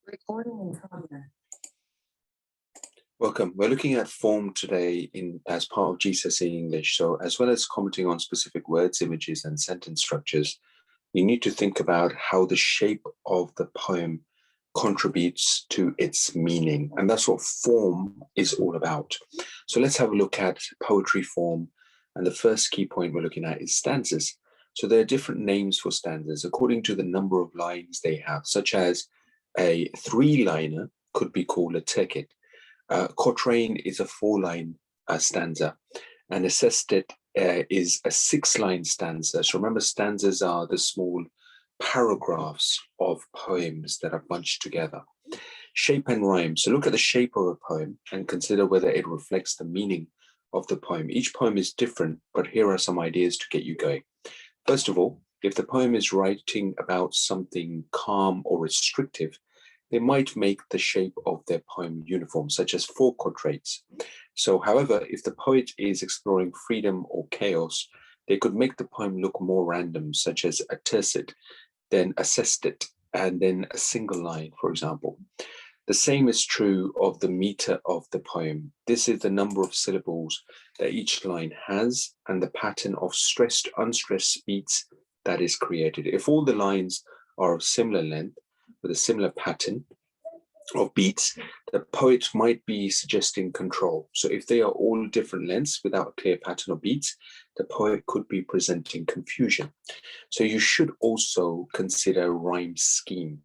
Recording in progress. Welcome. We're looking at form today as part of GCSE English. So as well as commenting on specific words, images, and sentence structures, you need to think about how the shape of the poem contributes to its meaning. And that's what form is all about. So let's have a look at poetry form. And the first key point we're looking at is stanzas. So there are different names for stanzas according to the number of lines they have, such as a 3-liner could be called a tercet. Quatrain is a 4-line stanza, and a sestet is a 6-line stanza. So remember, stanzas are the small paragraphs of poems that are bunched together. Shape and rhyme. So look at the shape of a poem and consider whether it reflects the meaning of the poem. Each poem is different, but here are some ideas to get you going. First of all, if the poem is writing about something calm or restrictive, they might make the shape of their poem uniform, such as 4 quatrains. So, however, if the poet is exploring freedom or chaos, they could make the poem look more random, such as a tercet, then a sestet, and then a single line, for example. The same is true of the meter of the poem. This is the number of syllables that each line has and the pattern of stressed, unstressed beats that is created. If all the lines are of similar length, with a similar pattern of beats, the poet might be suggesting control. So if they are all different lengths without a clear pattern of beats, the poet could be presenting confusion. So you should also consider rhyme scheme.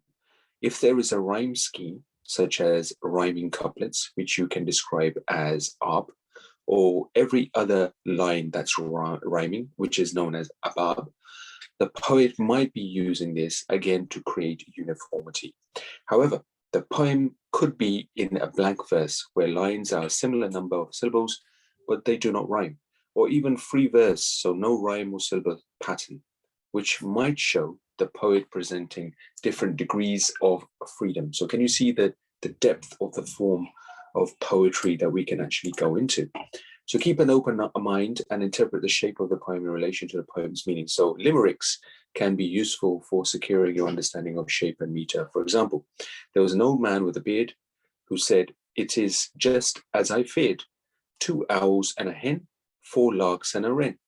If there is a rhyme scheme, such as rhyming couplets, which you can describe as ab, or every other line that's rhyming, which is known as abab, the poet might be using this again to create uniformity. However, the poem could be in a blank verse where lines are a similar number of syllables, but they do not rhyme, or even free verse, so no rhyme or syllable pattern, which might show the poet presenting different degrees of freedom. So can you see the depth of the form of poetry that we can actually go into? So keep an open mind and interpret the shape of the poem in relation to the poem's meaning. So limericks can be useful for securing your understanding of shape and meter. For example, there was an old man with a beard who said, "It is just as I feared. 2 owls and a hen, 4 larks and a wren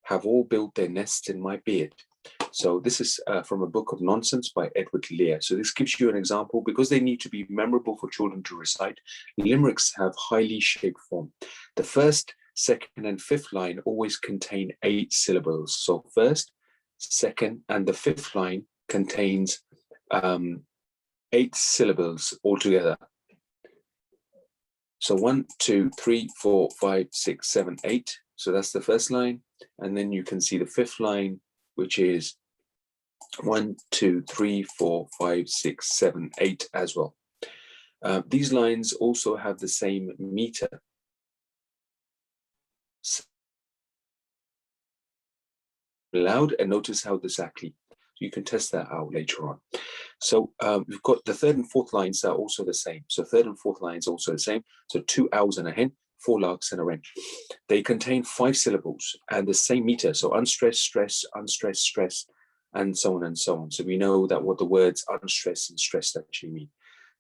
have all built their nests in my beard." So this is from a book of nonsense by Edward Lear. So this gives you an example. Because they need to be memorable for children to recite, limericks have highly shaped form. The first, second, and fifth line always contain 8 syllables. So first, second, and the fifth line contains 8 syllables altogether. So 1, 2, 3, 4, 5, 6, 7, 8. So that's the first line. And then you can see the fifth line, which is 1, 2, 3, 4, 5, 6, 7, 8 as well. These lines also have the same meter. Loud, and notice how exactly you can test that out later on. So we've got the third and fourth lines are also the same. So third and fourth lines also the same. So 2 owls and a hen, 4 larks and a wren. They contain 5 syllables and the same meter. So unstressed, stress, unstressed, stress, and so on and so on. So we know that what the words unstressed and stressed actually mean.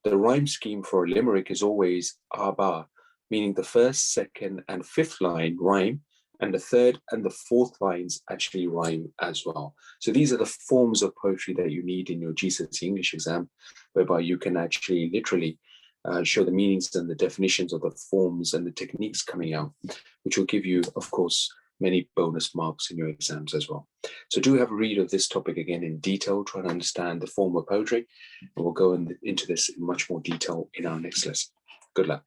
The rhyme scheme for a limerick is always aba, meaning the first, second, and fifth line rhyme, and the third and the fourth lines actually rhyme as well. So these are the forms of poetry that you need in your GCSE English exam, whereby you can actually literally show the meanings and the definitions of the forms and the techniques coming out, which will give you, of course, many bonus marks in your exams as well. So do have a read of this topic again in detail, try to understand the form of poetry, and we'll go into this in much more detail in our next lesson. Good luck.